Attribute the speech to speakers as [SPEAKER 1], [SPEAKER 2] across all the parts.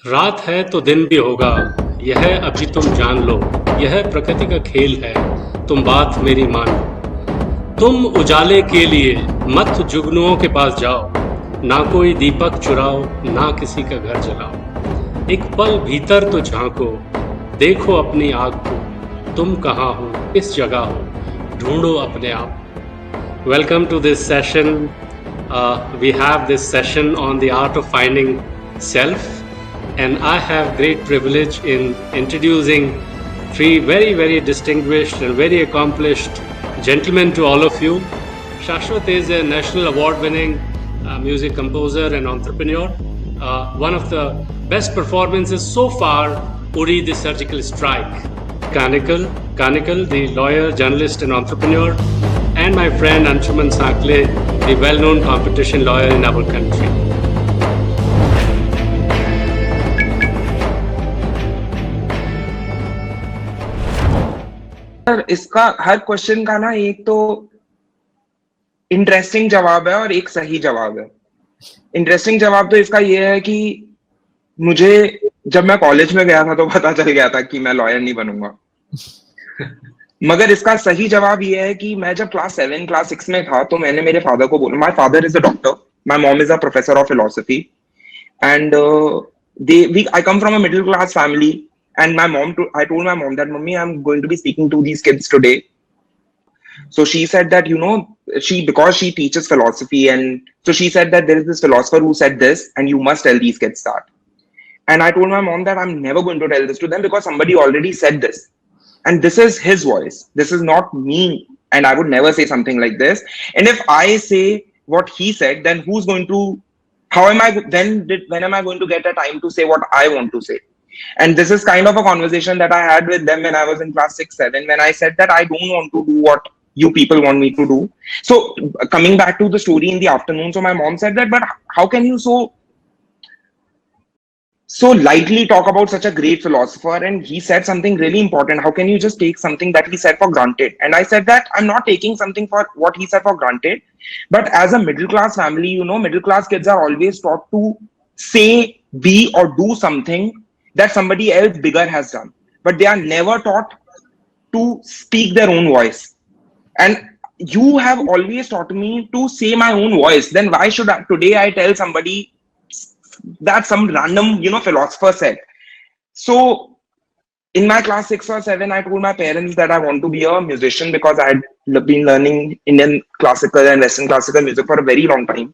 [SPEAKER 1] रात है तो दिन भी होगा, यह अभी तुम जान लो। यह प्रकृति का खेल है, तुम बात मेरी मान लो। तुम उजाले के लिए मत जुगनुओं के पास जाओ, ना कोई दीपक चुराओ, ना किसी का घर जलाओ। एक पल भीतर तो झांको, देखो अपनी आग को। तुम कहाँ हो, किस जगह हो, ढूंढो अपने आप। Welcome to this session. We have this session on the art of finding self, and I have great privilege in introducing three very distinguished and very accomplished gentlemen to all of you. Shashwat is a national award-winning music composer and entrepreneur. One of the best performances so far, Uri the Surgical Strike. Kanikal, the lawyer, journalist, and entrepreneur, and my friend Anshuman Sakle, the well-known competition lawyer in our country.
[SPEAKER 2] Sir, इसका हर question का ना एक तो interesting जवाब है और एक सही जवाब है। इंटरेस्टिंग जवाब तो इसका ये है कि मुझे जब मैं कॉलेज में गया था तो पता चल गया था कि मैं लॉयर नहीं बनूंगा। मगर इसका सही जवाब ये है कि मैं जब क्लास 7 क्लास 6 में था तो मैंने मेरे फादर को बोला। My father is a doctor, my mom is a professor of philosophy, and I come from a middle class family, and I told my mom that, "Mummy, I'm going to be speaking to these kids today." So she said that, because she teaches philosophy, and so she said that there is this philosopher who said this, and you must tell these kids that. And I told my mom that I'm never going to tell this to them because somebody already said this. And this is his voice. This is not me. And I would never say something like this. And if I say what he said, then who's going to, when am I going to get a time to say what I want to say? And this is kind of a conversation that I had with them when I was in class 6, 7, when I said that I don't want to do what you people want me to do. So coming back to the story in the afternoon, so my mom said that, but how can you so lightly talk about such a great philosopher? And he said something really important. How can you just take something that he said for granted? And I said that I'm not taking something for what he said for granted, but as a middle class family, middle class kids are always taught to say, be, or do something that somebody else bigger has done, but they are never taught to speak their own voice. And you have always taught me to say my own voice. Then why should today I tell somebody that some random philosopher said? So in my class 6 or 7, I told my parents that I want to be a musician because I had been learning Indian classical and Western classical music for a very long time,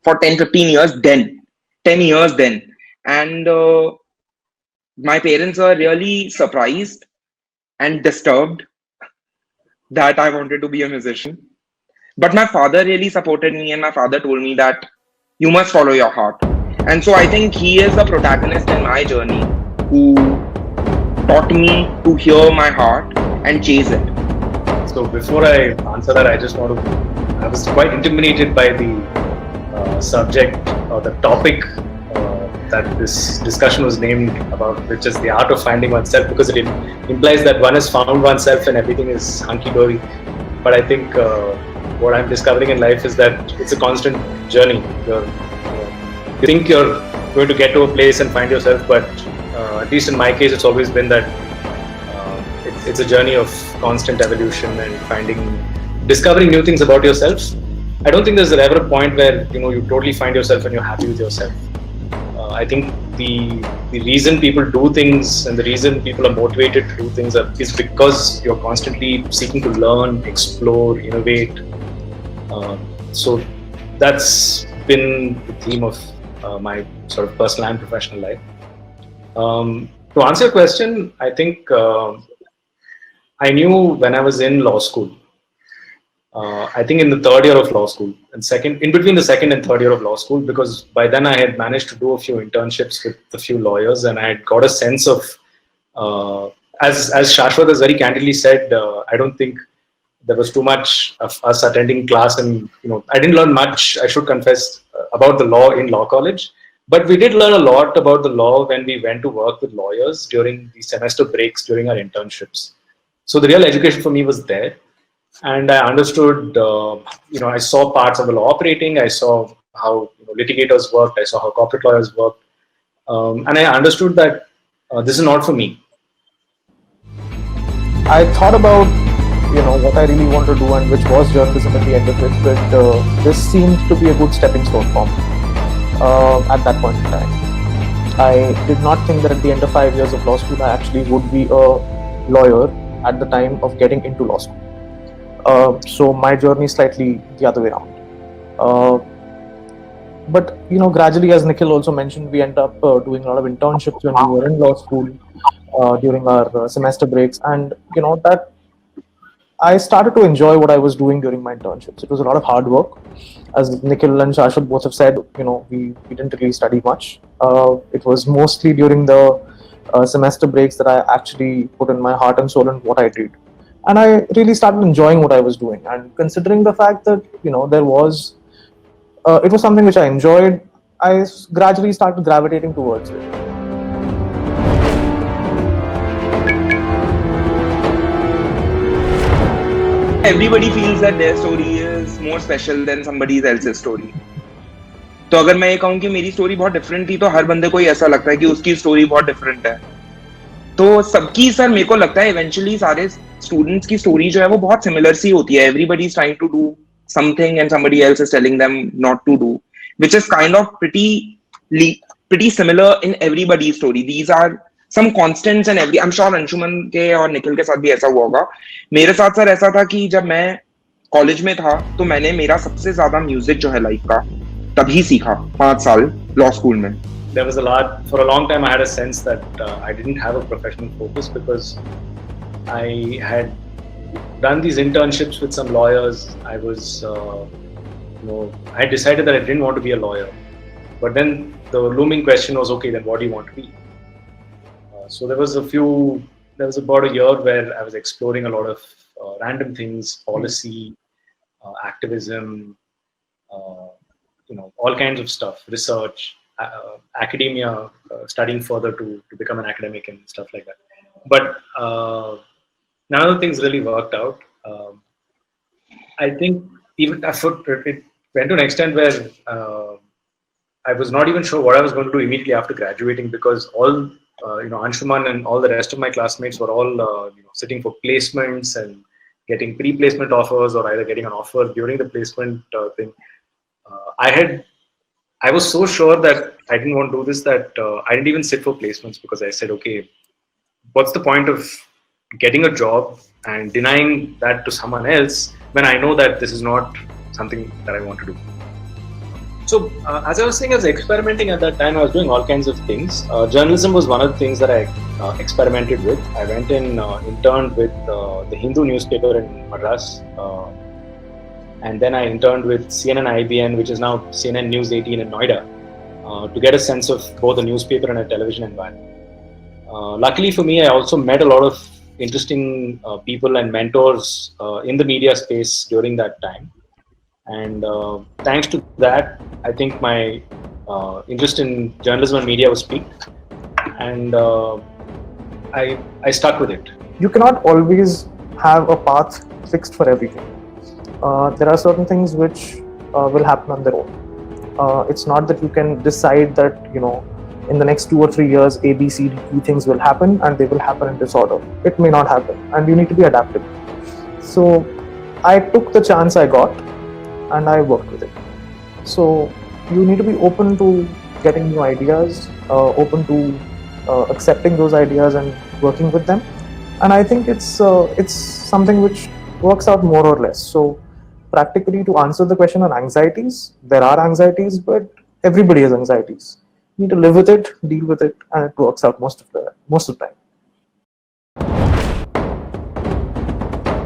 [SPEAKER 2] for 10-15 years then, 10 years then. And my parents were really surprised and disturbed that I wanted to be a musician. But my father really supported me, and my father told me that you must follow your heart. And so I think he is the protagonist in my journey who taught me to hear my heart and chase it.
[SPEAKER 3] So before I answer that, I was quite intimidated by the subject or the topic that this discussion was named about, which is the art of finding oneself, because it implies that one has found oneself and everything is hunky-dory. But I think what I'm discovering in life is that it's a constant journey. You think you're going to get to a place and find yourself, but at least in my case, it's always been that it's a journey of constant evolution and discovering new things about yourself. I don't think there's ever a point where you totally find yourself and you're happy with yourself. I think the reason people do things and the reason people are motivated to do things is because you're constantly seeking to learn, explore, innovate. So that's been the theme of my sort of personal and professional life. To answer your question, I think I knew when I was in law school, I think in the third year of law school, and in between the second and third year of law school, because by then I had managed to do a few internships with a few lawyers, and I had got a sense of, as Shashwat has very candidly said, I don't think there was too much of us attending class, and I didn't learn much, I should confess, about the law in law college. But we did learn a lot about the law when we went to work with lawyers during the semester breaks during our internships. So the real education for me was there. And I understood, I saw parts of the law operating. I saw how litigators worked. I saw how corporate lawyers worked. And I understood that this is not for me.
[SPEAKER 4] I thought about what I really want to do, and which was journalism at the end of it. But this seemed to be a good stepping stone for me at that point in time. I did not think that at the end of 5 years of law school, I actually would be a lawyer at the time of getting into law school. So my journey is slightly the other way around. But gradually, as Nikhil also mentioned, we end up doing a lot of internships when we were in law school during our semester breaks, and that I started to enjoy what I was doing during my internships. It was a lot of hard work. As Nikhil and Shashwat both have said, we didn't really study much. It was mostly during the semester breaks that I actually put in my heart and soul in what I did. And I really started enjoying what I was doing. And considering the fact that, it was something which I enjoyed, I gradually started gravitating towards it.
[SPEAKER 2] Everybody feels that their story is more special than somebody else's story. तो अगर मैं ये कहूँ कि मेरी story बहुत different थी, तो हर बंदे को ही ऐसा लगता है कि उसकी स्टोरी बहुत डिफरेंट है. तो सबकी सर मेरे को लगता है इवेंचुअली सारे स्टूडेंट्स की स्टोरी जो है वो बहुत सिमिलर सी होती है. Everybody is trying to do something and somebody else is telling them not to do, which is kind of pretty similar in everybody's story. These are some constants and I'm sure Anshuman के और निखिल के साथ भी ऐसा हुआ होगा. मेरे साथ सर ऐसा था कि जब मैं कॉलेज में था तो मैंने मेरा सबसे ज्यादा म्यूजिक जो है लाइफ का तभी सीखा 5 साल लॉ स्कूल में.
[SPEAKER 3] There was for a long time I had a sense that I didn't have a professional focus because I had done these internships with some lawyers. I was, I decided that I didn't want to be a lawyer. But then the looming question was, okay, then what do you want to be? So there was about a year where I was exploring a lot of random things, policy, activism, all kinds of stuff, research, academia, studying further to become an academic and stuff like that. But none of the things really worked out. I think even it went to an extent where I was not even sure what I was going to do immediately after graduating, because all Anshuman and all the rest of my classmates were all sitting for placements and getting pre-placement offers, or either getting an offer during the placement thing. I was so sure that I didn't want to do this that I didn't even sit for placements, because I said, okay, what's the point of getting a job and denying that to someone else when I know that this is not something that I want to do. So as I was saying, I was experimenting at that time. I was doing all kinds of things. Journalism was one of the things that I experimented with. I went in, interned with the Hindu newspaper in Madras, and then I interned with CNN IBN, which is now CNN News 18 in Noida, to get a sense of both a newspaper and a television environment. Luckily for me, I also met a lot of interesting people and mentors in the media space during that time. And thanks to that, I think my interest in journalism and media was piqued, and I stuck with it.
[SPEAKER 4] You cannot always have a path fixed for everything. There are certain things which will happen on their own. It's not that you can decide that, in the next 2 or 3 years, A, B, C, D, E things will happen and they will happen in disorder. It may not happen, and you need to be adaptable. So I took the chance I got and I worked with it. So you need to be open to getting new ideas, open to accepting those ideas and working with them. And I think it's something which works out more or less. So practically, to answer the question on anxieties, there are anxieties, but everybody has anxieties. You need to live with it, deal with it, and it works out most of the time.